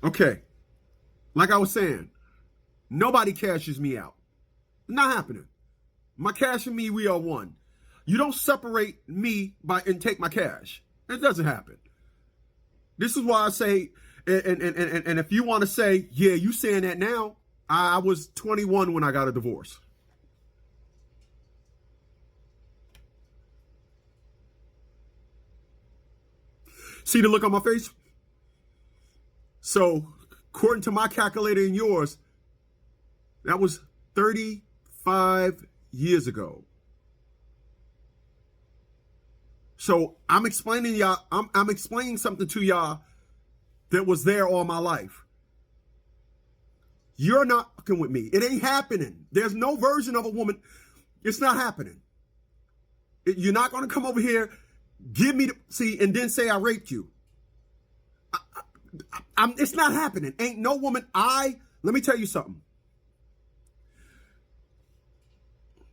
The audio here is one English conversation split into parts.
Okay. Like I was saying, nobody cashes me out. Not happening. My cash and me, we are one. You don't separate me and take my cash. It doesn't happen. This is why I say, and if you want to say, yeah, you saying that now, I was 21 when I got a divorce. See the look on my face? So, according to my calculator and yours, that was 35 years ago. So I'm explaining y'all, I'm explaining something to y'all that was there all my life. You're not fucking with me. It ain't happening. There's no version of a woman. It's not happening. You're not going to come over here, give me and then say I raped you. It's not happening. Ain't no woman. Let me tell you something.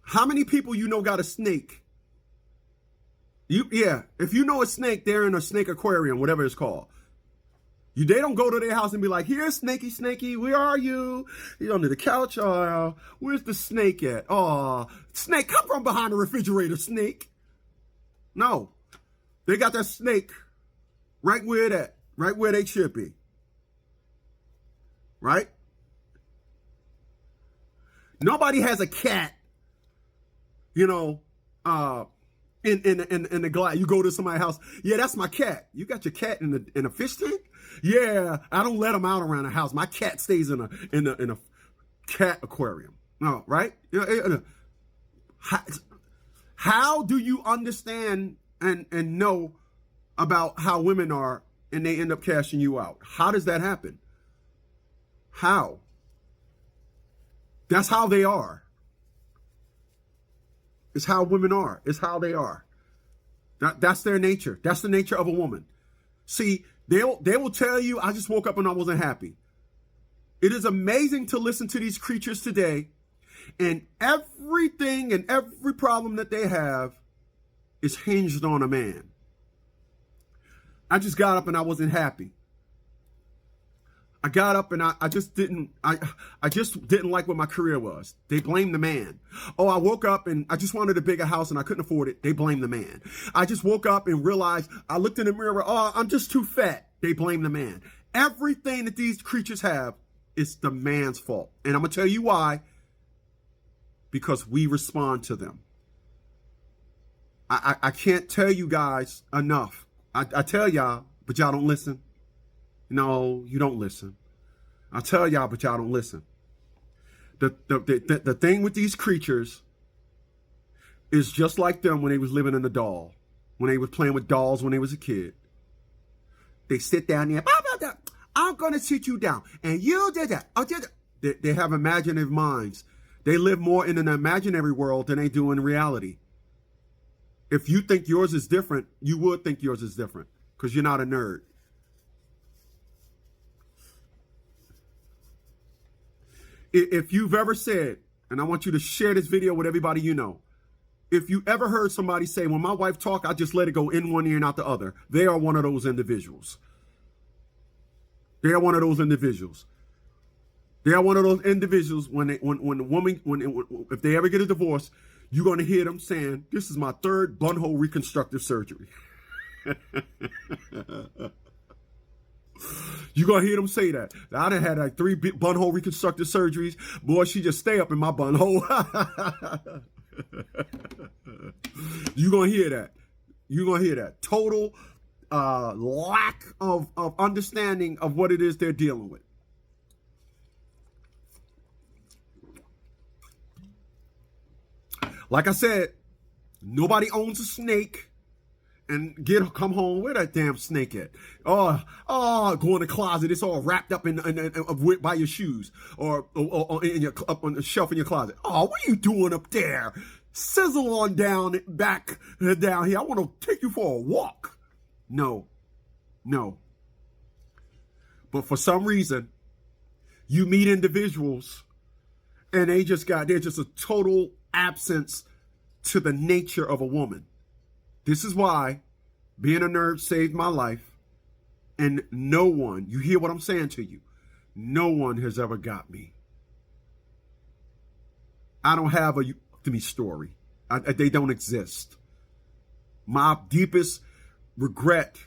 How many people you know got a snake? If you know a snake, they're in a snake aquarium, whatever it's called. They don't go to their house and be like, "Here, snakey, where are you? You're under the couch. Oh, where's the snake at? Oh, snake, come from behind the refrigerator, snake." No, they got that snake right where they should be. Right? Nobody has a cat, in the glass. You go to somebody's house. Yeah, that's my cat. You got your cat in a fish tank? Yeah, I don't let them out around the house. My cat stays in a cat aquarium. No, right? How do you understand and know about how women are and they end up cashing you out? How does that happen? How? That's how they are. It's how women are. It's how they are. That's their nature. That's the nature of a woman. See, they will tell you, I just woke up and I wasn't happy. It is amazing to listen to these creatures today, and everything and every problem that they have is hinged on a man. I just got up and I wasn't happy. I got up and I just didn't like what my career was. They blame the man. Oh, I woke up and I just wanted a bigger house and I couldn't afford it. They blame the man. I just woke up and realized, I looked in the mirror, oh, I'm just too fat. They blame the man. Everything that these creatures have is the man's fault. And I'm going to tell you why. Because we respond to them. I can't tell you guys enough. I tell y'all, but y'all don't listen. No, you don't listen. I tell y'all, but y'all don't listen. The thing with these creatures is just like them when they was living in a doll, when they was playing with dolls when they was a kid. They sit down there, blah, blah, blah. I'm going to sit you down. And you did that. I did that. They have imaginative minds. They live more in an imaginary world than they do in reality. If you think yours is different, you would think yours is different because you're not a nerd. If you've ever said, and I want you to share this video with everybody you know, if you ever heard somebody say, when my wife talk, I just let it go in one ear and out the other, they are one of those individuals. They are one of those individuals. They are one of those individuals if they ever get a divorce, you're going to hear them saying, "This is my third bunghole reconstructive surgery." You're going to hear them say that. I done had like 3 bunghole reconstructive surgeries. Boy, she just stay up in my bunghole. You're going to hear that. You're going to hear that. Total lack of understanding of what it is they're dealing with. Like I said, nobody owns a snake. And come home, where that damn snake at? Oh, go in the closet. It's all wrapped up by your shoes or up on the shelf in your closet. Oh, what are you doing up there? Sizzle on down here. I want to take you for a walk. No. But for some reason, you meet individuals and they're just a total absence to the nature of a woman. This is why being a nerd saved my life. And no one, you hear what I'm saying to you? No one has ever got me. I don't have a to me story. They don't exist. My deepest regret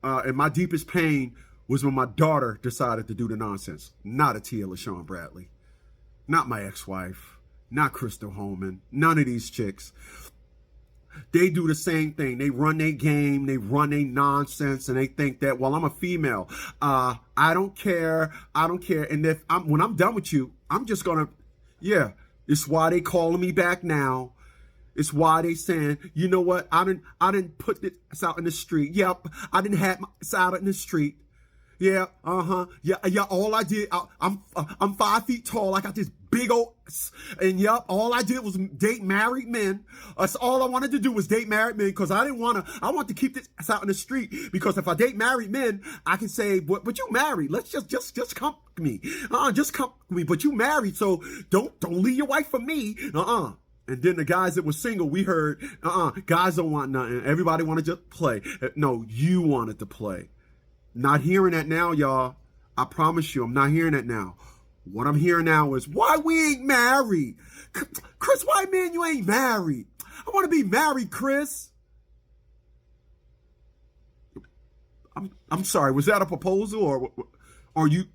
and my deepest pain was when my daughter decided to do the nonsense. Not Atia LaShawn Bradley. Not my ex-wife. Not Crystal Holman. None of these chicks. They do the same thing. They run their game. They run their nonsense. And they think that, well, I'm a female. I don't care. I don't care. And when I'm done with you, I'm just going to, yeah. It's why they calling me back now. It's why they saying, you know what? I didn't put this out in the street. Yep. I didn't have this out in the street. Yeah, yeah. All I did, I'm 5 feet tall. I got this big old, and yep. All I did was date married men. That's all I wanted to do was date married men because I want to keep this out in the street because if I date married men, I can say, but you married. Let's just come to me. Just come to me. But you married, so don't leave your wife for me. And then the guys that were single, we heard, guys don't want nothing. Everybody wanted to just play. No, you wanted to play. Not hearing that now, y'all. I promise you, I'm not hearing that now. What I'm hearing now is, why we ain't married? Chris, why, man, you ain't married? I want to be married, Chris. I'm sorry, was that a proposal or are you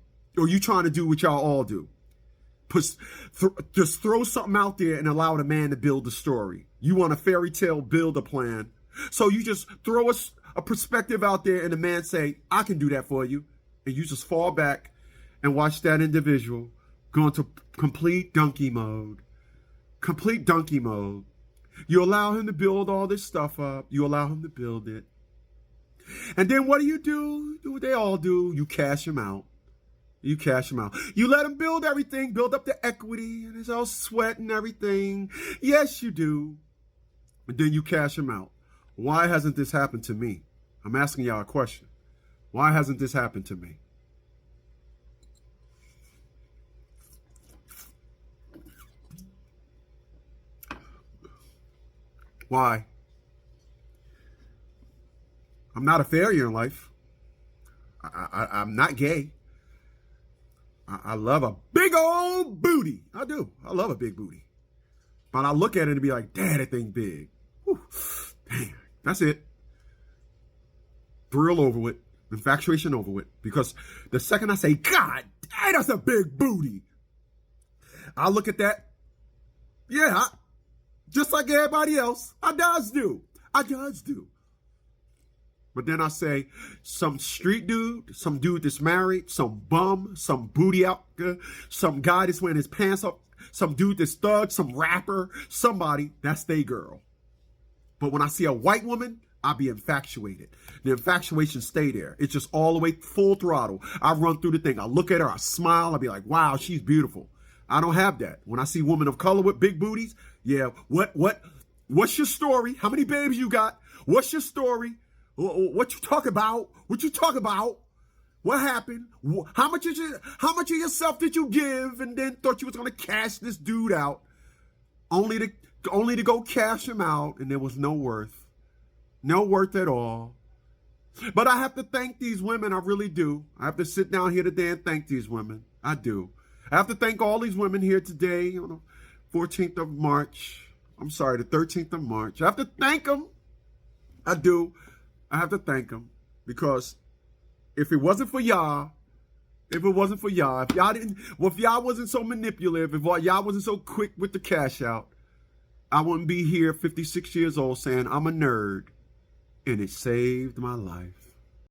trying to do what y'all all do? Just throw something out there and allow the man to build the story. You want a fairy tale, build a plan. So you just throw a perspective out there and the man say, I can do that for you. And you just fall back and watch that individual go into complete donkey mode. Complete donkey mode. You allow him to build all this stuff up. You allow him to build it. And then what do? Do what they all do. You cash him out. You cash him out. You let him build everything, build up the equity, and it's all sweat and everything. Yes, you do. And then you cash him out. Why hasn't this happened to me? I'm asking y'all a question. Why hasn't this happened to me? Why? I'm not a failure in life. I'm not gay. I love a big old booty. I do. I love a big booty. But I look at it and be like, damn, that thing big. Whew. Damn. That's it. Thrill over with. Infatuation over with. Because the second I say, God, dang, that's a big booty. I look at that. Yeah. Just like everybody else. I does do. But then I say, some street dude, some dude that's married, some bum, some booty out there, some guy that's wearing his pants up, some dude that's thug, some rapper, somebody, that's they girl. But when I see a white woman, I be infatuated. The infatuation stay there. It's just all the way full throttle. I run through the thing. I look at her, I smile, I be like, wow, she's beautiful. I don't have that. When I see women of color with big booties, yeah, what's your story? How many babies you got? What's your story? What you talk about? What you talk about? What happened? How much of yourself did you give and then thought you was gonna cash this dude out? Only to go cash him out, and there was no worth. No worth at all. But I have to thank these women, I really do. I have to sit down here today and thank these women. I do. I have to thank all these women here today on the 14th of March. I'm sorry, the 13th of March. I have to thank them. I do. I have to thank them because if it wasn't for y'all, if y'all wasn't so manipulative, if y'all wasn't so quick with the cash out, I wouldn't be here 56 years old saying I'm a nerd, and it saved my life.